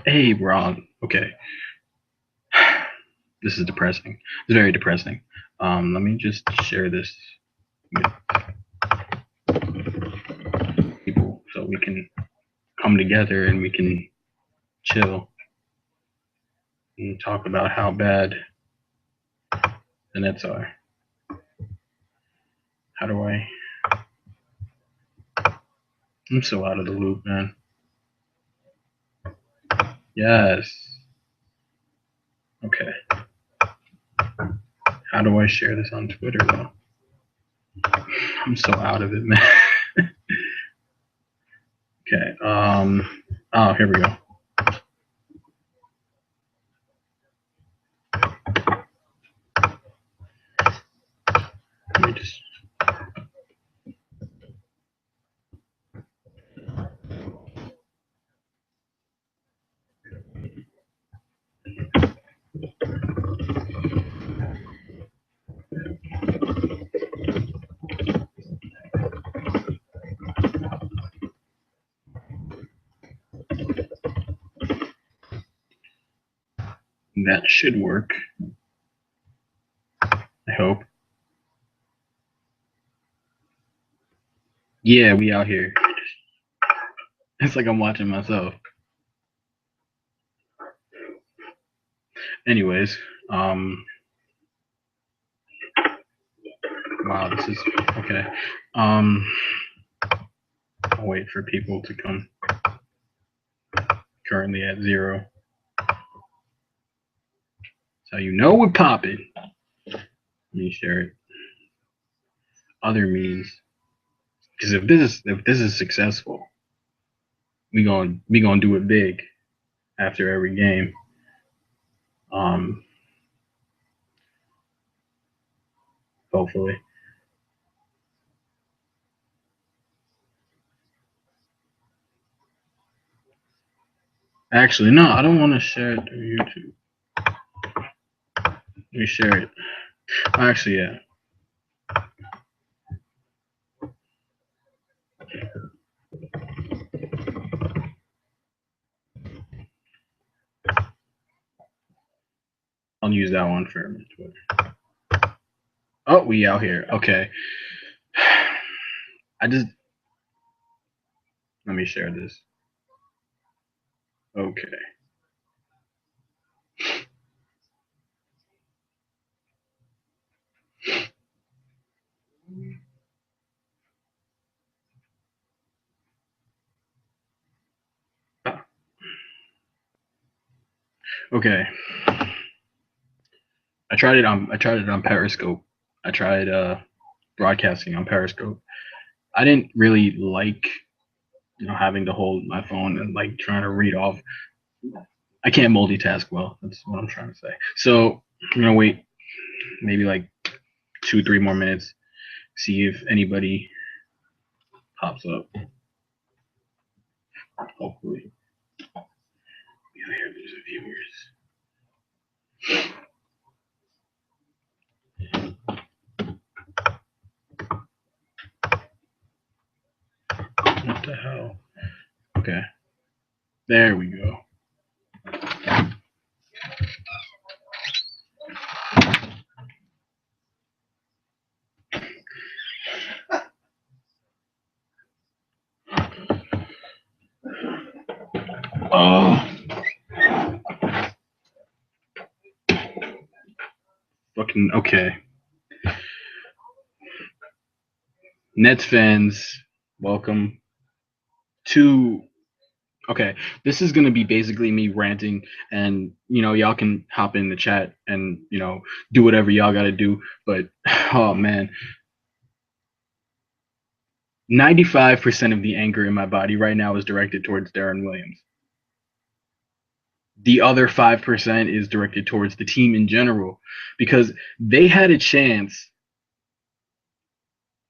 Hey, Ron. Okay. This is depressing. It's very depressing. Let me just share this with people so we can come together and we can chill and talk about how bad the Nets are. How do I? I'm so out of the loop, man. Yes. Okay. How do I share this on Twitter, though? I'm so out of it, man. Okay. Oh, here we go. Let me just. That should work. I hope. Yeah, we out here. It's like I'm watching myself. Anyways, wow, this is okay. Um, I'll wait for people to come. Currently at 0. So you know we're popping. Let me share it. Other means, because if this is successful, we gonna do it big after every game. Um, Hopefully. Actually, no, I don't want to share it to YouTube. Let me share it. Actually, yeah. I'll use that one for Twitter. Oh, we out here. Okay. I just let me share this. Okay. Okay. I tried it on Periscope. I tried broadcasting on Periscope. I didn't really like having to hold my phone and like trying to read off. I can't multitask well. That's what I'm trying to say. So I'm gonna wait maybe like 2, 3 more minutes, see if anybody pops up. Hopefully, yeah, here there's viewers. What the hell? Okay, there we go. Oh, fucking okay. Nets fans, welcome to. Okay, this is gonna be basically me ranting, and y'all can hop in the chat and do whatever y'all gotta do. But oh man, 95% of the anger in my body right now is directed towards Deron Williams. The other 5% is directed towards the team in general because they had a chance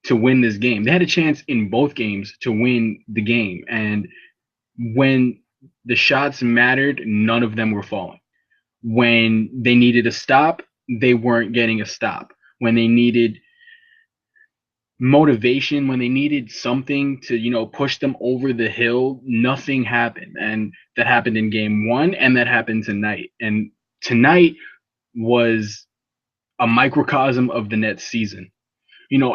to win this game. They had a chance in both games to win the game. And when the shots mattered, none of them were falling. When they needed a stop, they weren't getting a stop. When they needed motivation, when they needed something to, push them over the hill, nothing happened. And that happened in game one, and that happened tonight. And tonight was a microcosm of the Nets season.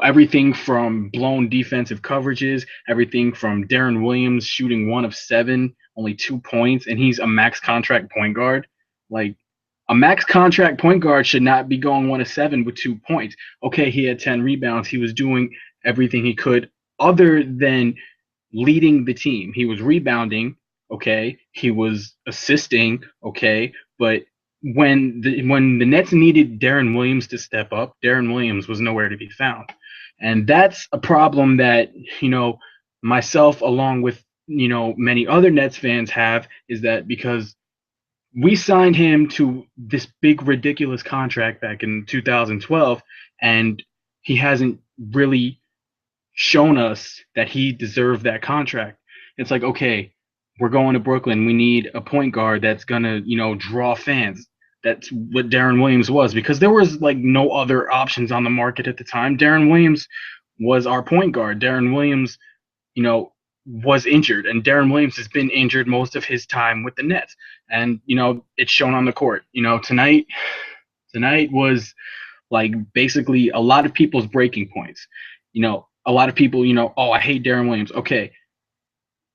Everything from blown defensive coverages, everything from Deron Williams shooting 1 of 7, only 2 points, and he's a max contract point guard. Like, a max contract point guard should not be going 1 of 7 with 2 points. Okay, he had 10 rebounds. He was doing everything he could other than leading the team. He was rebounding, okay. He was assisting, okay. But when the Nets needed Deron Williams to step up, Deron Williams was nowhere to be found. And that's a problem that, myself along with, many other Nets fans have, is that because we signed him to this big ridiculous contract back in 2012, and he hasn't really shown us that he deserved that contract. It's like, okay, we're going to Brooklyn. We need a point guard that's gonna, draw fans. That's what Deron Williams was, because there was like no other options on the market at the time. Deron Williams was our point guard. Deron Williams, was injured, and Deron Williams has been injured most of his time with the Nets, and it's shown on the court. Tonight was like basically a lot of people's breaking points. A lot of people, oh, I hate Deron Williams. Okay,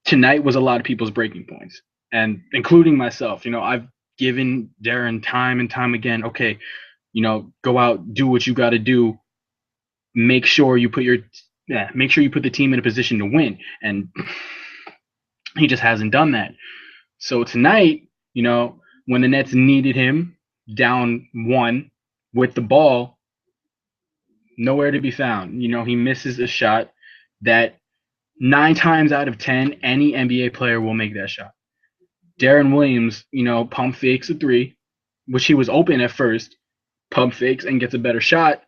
tonight was a lot of people's breaking points, and including myself. I've given Deron time and time again. Okay, go out, do what you got to do. Make sure you put the team in a position to win, and he just hasn't done that. So tonight, when the Nets needed him down one with the ball, nowhere to be found. He misses a shot that 9 times out of 10, any NBA player will make that shot. Deron Williams, pump fakes a three, which he was open at first, pump fakes and gets a better shot,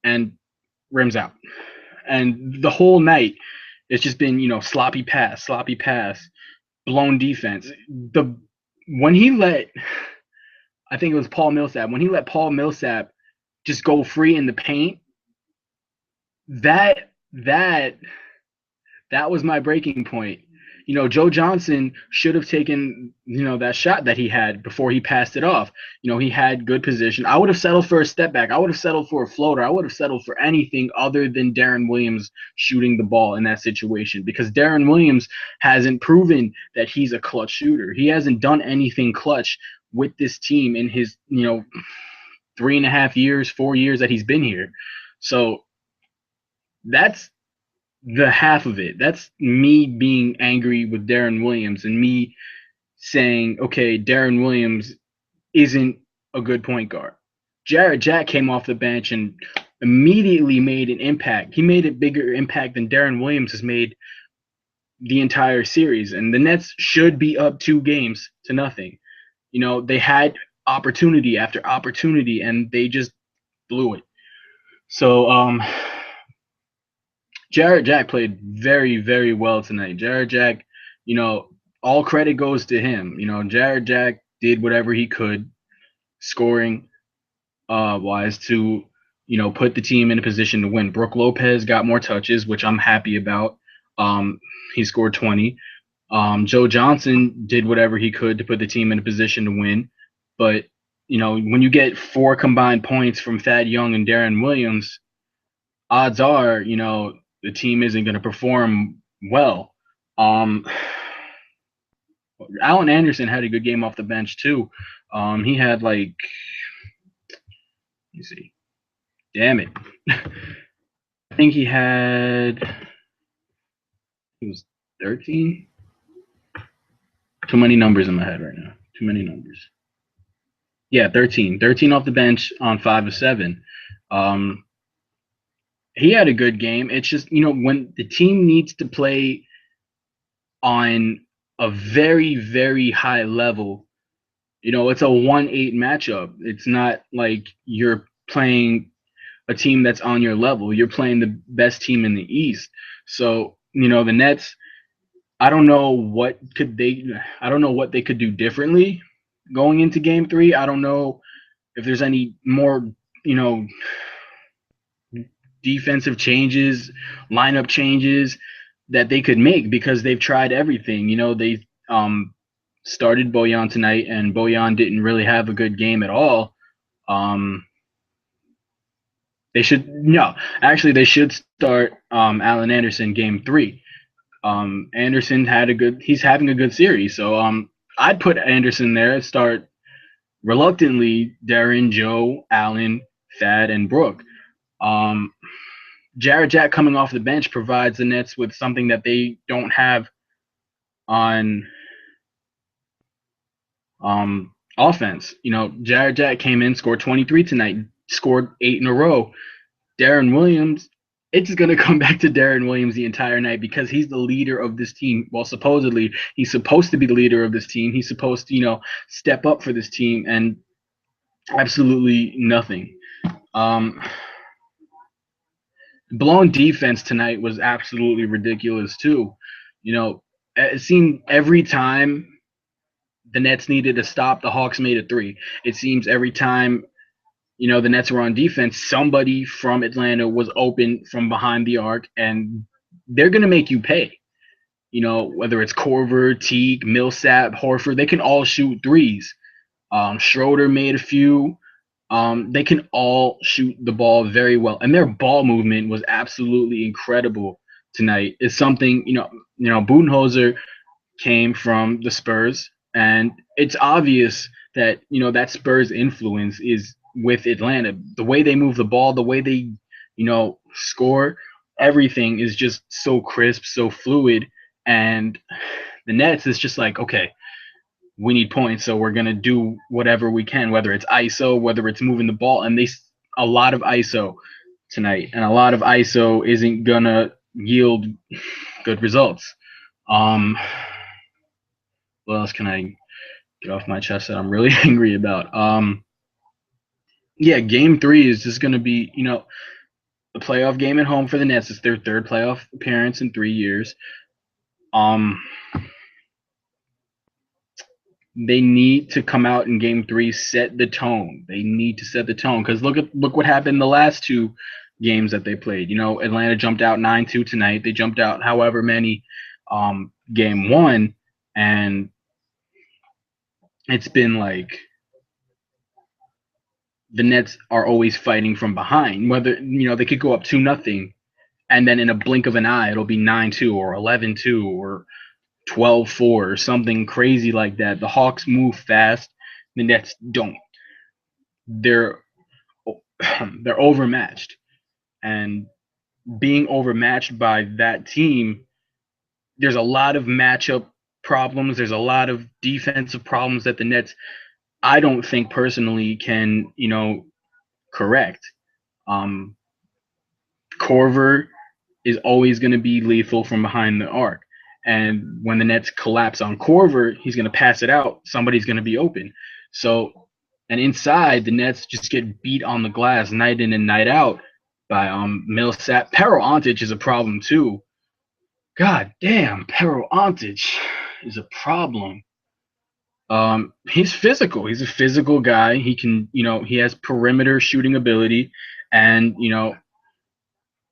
and rims out. And the whole night, it's just been, sloppy pass, blown defense. When he let, I think it was Paul Millsap, when he let Paul Millsap just go free in the paint, that was my breaking point. Joe Johnson should have taken, that shot that he had before he passed it off. He had good position. I would have settled for a step back. I would have settled for a floater. I would have settled for anything other than Deron Williams shooting the ball in that situation, because Deron Williams hasn't proven that he's a clutch shooter. He hasn't done anything clutch with this team in his, 3.5 years, 4 years that he's been here. So that's the half of it. That's me being angry with Deron Williams and me saying, okay, Deron Williams isn't a good point guard. Jarrett Jack came off the bench and immediately made an impact. He made a bigger impact than Deron Williams has made the entire series. And the Nets should be up 2-0. They had opportunity after opportunity, and they just blew it. So, Jarrett Jack played very, very well tonight. Jarrett Jack, all credit goes to him. Jarrett Jack did whatever he could, scoring wise, to, put the team in a position to win. Brook Lopez got more touches, which I'm happy about. He scored 20. Joe Johnson did whatever he could to put the team in a position to win. But, when you get 4 combined points from Thad Young and Deron Williams, odds are, the team isn't going to perform well. Alan Anderson had a good game off the bench too. He had let me see. Damn it. I think he was 13. Too many numbers in my head right now. Too many numbers. Yeah, 13. 13 off the bench on 5 of 7. He had a good game. It's just, when the team needs to play on a very, very high level, it's a 1-8 matchup. It's not like you're playing a team that's on your level. You're playing the best team in the East. So, the Nets, I don't know what they could do differently going into game 3. I don't know if there's any more, defensive changes, lineup changes that they could make because they've tried everything. They started Bojan tonight, and Bojan didn't really have a good game at all. Um, they should no, actually they should start Allen Anderson game 3. Anderson he's having a good series, so I'd put Anderson there. Start reluctantly Deron, Joe, Allen, Thad, and Brooke. Um, Jared Jack coming off the bench provides the Nets with something that they don't have on offense. Jared Jack came in, scored 23 tonight, scored 8 in a row. Deron Williams, it's going to come back to Deron Williams the entire night because he's the leader of this team. Well, supposedly he's supposed to be the leader of this team. He's supposed to, step up for this team, and absolutely nothing. Blown defense tonight was absolutely ridiculous too. It seemed every time the Nets needed to stop, the Hawks made a 3. It seems every time the Nets were on defense, somebody from Atlanta was open from behind the arc, and they're going to make you pay. Whether it's Korver, Teague, Millsap, Horford, they can all shoot threes. Schroeder made a few. They can all shoot the ball very well, and their ball movement was absolutely incredible tonight. It's something, Budenholzer came from the Spurs, and it's obvious that, that Spurs influence is with Atlanta. The way they move the ball, the way they, score, everything is just so crisp, so fluid. And the Nets is just like, okay, we need points, so we're going to do whatever we can, whether it's ISO, whether it's moving the ball. And a lot of ISO tonight, and a lot of ISO isn't going to yield good results. What else can I get off my chest that I'm really angry about? Game 3 is just going to be, a playoff game at home for the Nets. It's their 3rd playoff appearance in 3 years. They need to come out in game 3, set the tone. They need to set the tone, because look what happened in the last 2 games that they played. Atlanta jumped out 9-2 tonight. They jumped out however many game 1, and it's been like the Nets are always fighting from behind. Whether they could go up 2-0, and then in a blink of an eye it'll be 9-2 or 11-2 or 12-4 or something crazy like that. The Hawks move fast. The Nets don't. They're overmatched, and being overmatched by that team, there's a lot of matchup problems. There's a lot of defensive problems that the Nets, I don't think personally, can correct. Korver is always going to be lethal from behind the arc. And when the Nets collapse on Korver, he's going to pass it out. Somebody's going to be open. So, and inside, the Nets just get beat on the glass night in and night out by Millsap. Pero Antic is a problem too. God damn, Pero Antic is a problem. He's physical. He's a physical guy. He can, he has perimeter shooting ability, and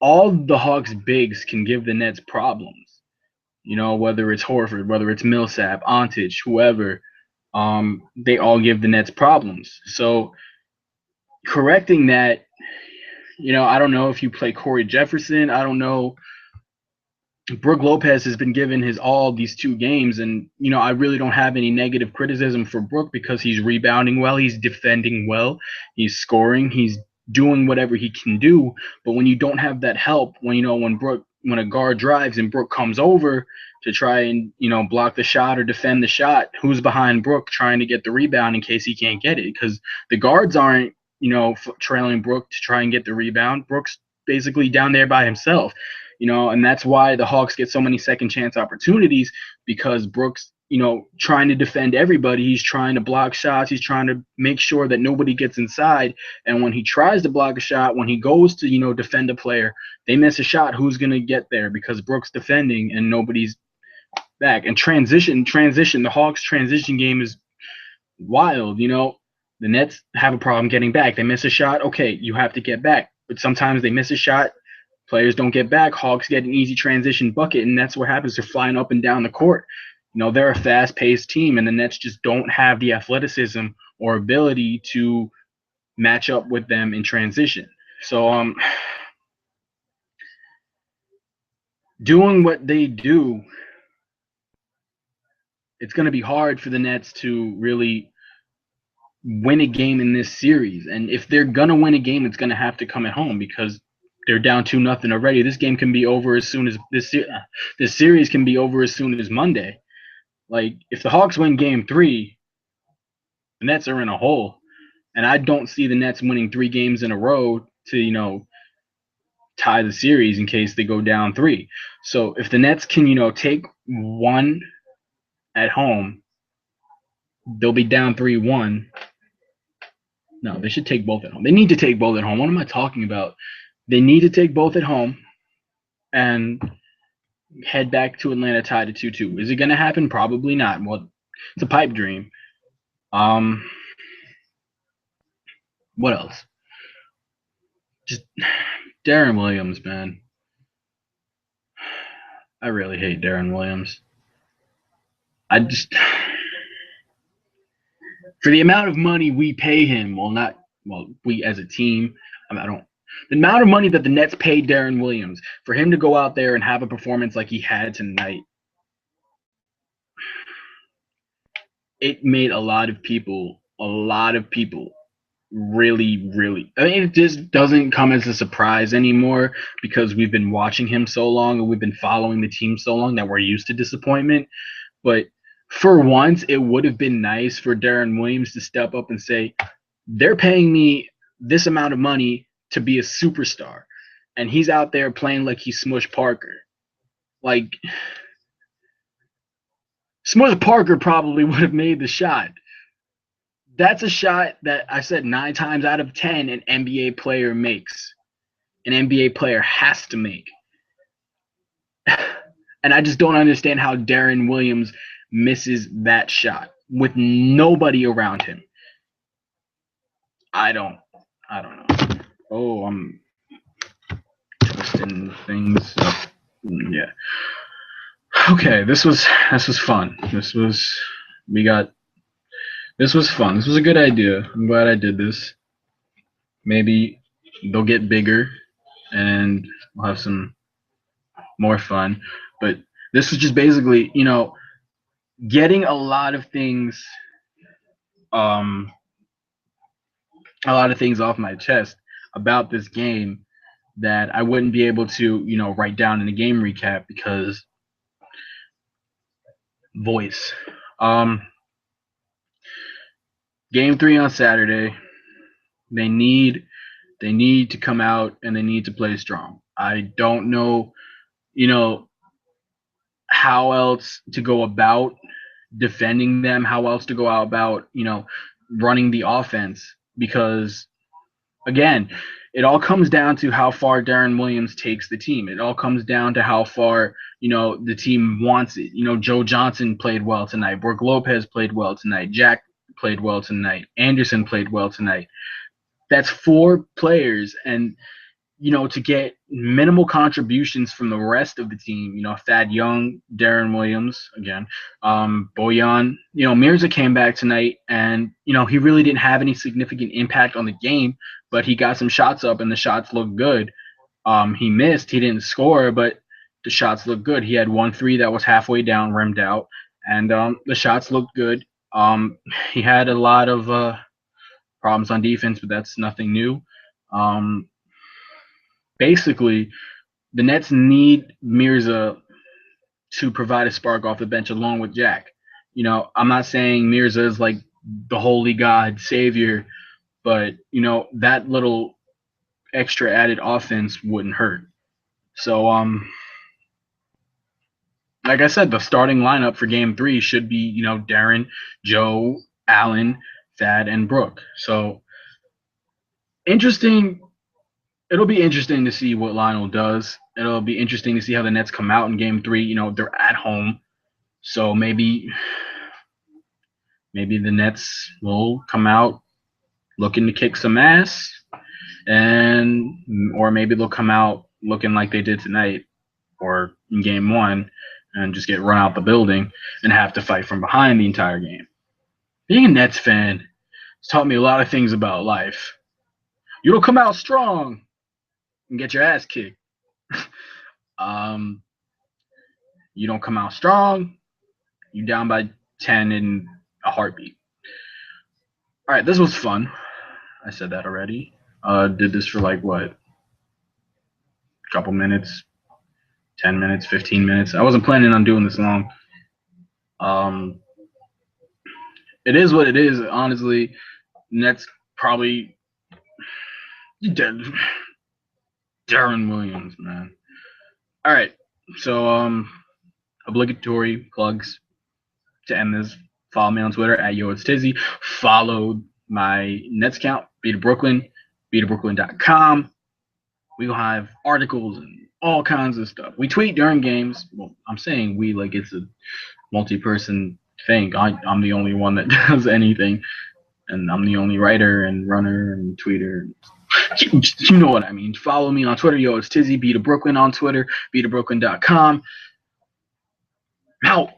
all the Hawks bigs can give the Nets problems. Whether it's Horford, whether it's Millsap, Antic, whoever, they all give the Nets problems. So correcting that, I don't know if you play Corey Jefferson. I don't know. Brook Lopez has been given his all these 2 games, and, I really don't have any negative criticism for Brook because he's rebounding well, he's defending well, he's scoring, he's doing whatever he can do. But when you don't have that help, when a guard drives and Brook comes over to try and, block the shot or defend the shot, who's behind Brook trying to get the rebound in case he can't get it? Because the guards aren't, trailing Brook to try and get the rebound. Brook's basically down there by himself, and that's why the Hawks get so many second chance opportunities, because Brook's, trying to defend everybody. He's trying to block shots. He's trying to make sure that nobody gets inside. And when he tries to block a shot, when he goes to, defend a player, they miss a shot. Who's going to get there? Because Brook's defending and nobody's back. And transition, the Hawks transition game is wild. The Nets have a problem getting back. They miss a shot. Okay, you have to get back. But sometimes they miss a shot. Players don't get back. Hawks get an easy transition bucket, and that's what happens. They're flying up and down the court. They're a fast-paced team, and the Nets just don't have the athleticism or ability to match up with them in transition. So, doing what they do, it's going to be hard for the Nets to really win a game in this series. And if they're going to win a game, it's going to have to come at home because they're down 2-0 already. This game can be over as soon as this series can be over as soon as Monday. Like, if the Hawks win game 3, the Nets are in a hole. And I don't see the Nets winning 3 games in a row to, tie the series in case they go down 3. So if the Nets can, take one at home, they'll be down 3-1. No, they should take both at home. They need to take both at home. What am I talking about? They need to take both at home and head back to Atlanta tied at 2-2. Is it going to happen? Probably not. Well, it's a pipe dream. What else? Just Deron Williams, man. I really hate Deron Williams. For the amount of money we pay him, we as a team, the amount of money that the Nets paid Deron Williams, for him to go out there and have a performance like he had tonight, it made a lot of people really, it just doesn't come as a surprise anymore because we've been watching him so long and we've been following the team so long that we're used to disappointment. But for once, it would have been nice for Deron Williams to step up and say, they're paying me this amount of money to be a superstar. And he's out there playing like he's Smush Parker. Like, Smush Parker probably would have made the shot. That's a shot that I said 9 times out of 10 an NBA player makes. An NBA player has to make. And I just don't understand how Deron Williams misses that shot with nobody around him. I don't know. Oh, I'm twisting things up. Yeah. Okay, this was fun. This was fun. This was a good idea. I'm glad I did this. Maybe they'll get bigger and we'll have some more fun. But this was just basically, getting a lot of things off my chest about this game that I wouldn't be able to, write down in a game recap because voice. Game 3 on Saturday. They need to come out and they need to play strong. I don't know, how else to go about defending them, how else to go about, running the offense because, again, it all comes down to how far Deron Williams takes the team. It all comes down to how far, the team wants it. Joe Johnson played well tonight. Brook Lopez played well tonight. Jack played well tonight. Anderson played well tonight. That's 4 players, and to get minimal contributions from the rest of the team, Thad Young, Deron Williams, again, Bojan, Mirza came back tonight, and he really didn't have any significant impact on the game, but he got some shots up, and the shots looked good. He missed, he didn't score, but the shots looked good. He had 1 3 that was halfway down, rimmed out, and the shots looked good. He had a lot of problems on defense, but that's nothing new. Basically, the Nets need Mirza to provide a spark off the bench along with Jack. I'm not saying Mirza is like the holy god savior, but, that little extra added offense wouldn't hurt. So, like I said, the starting lineup for game 3 should be, Deron, Joe, Allen, Thad, and Brook. So, interesting. It'll be interesting to see what Lionel does. It'll be interesting to see how the Nets come out in game 3. They're at home. So maybe the Nets will come out looking to kick some ass, or maybe they'll come out, looking like they did tonight or in game one and just get run out the building and have to fight from behind the entire game. Being a Nets fan has taught me a lot of things about life. You don't come out strong and get your ass kicked. um, you don't come out strong, you down by 10 in a heartbeat. All right, this was fun. I said that already. Did this for like what? A couple minutes, 10 minutes, 15 minutes. I wasn't planning on doing this long. Um, it is what it is. Honestly, Nets probably dead. Deron Williams, man. All right, so obligatory plugs to end this. Follow me on Twitter at YoIt'sTizzy. Follow my Nets account, Be to Brooklyn, BeToBrooklyn.com. We will have articles and all kinds of stuff. We tweet during games. Well, I'm saying we like it's a multi-person thing. I'm the only one that does anything, and I'm the only writer and runner and tweeter. You know what I mean. Follow me on Twitter, YoIt'sTizzy. Be to Brooklyn on Twitter, BeToBrooklyn.com. Out.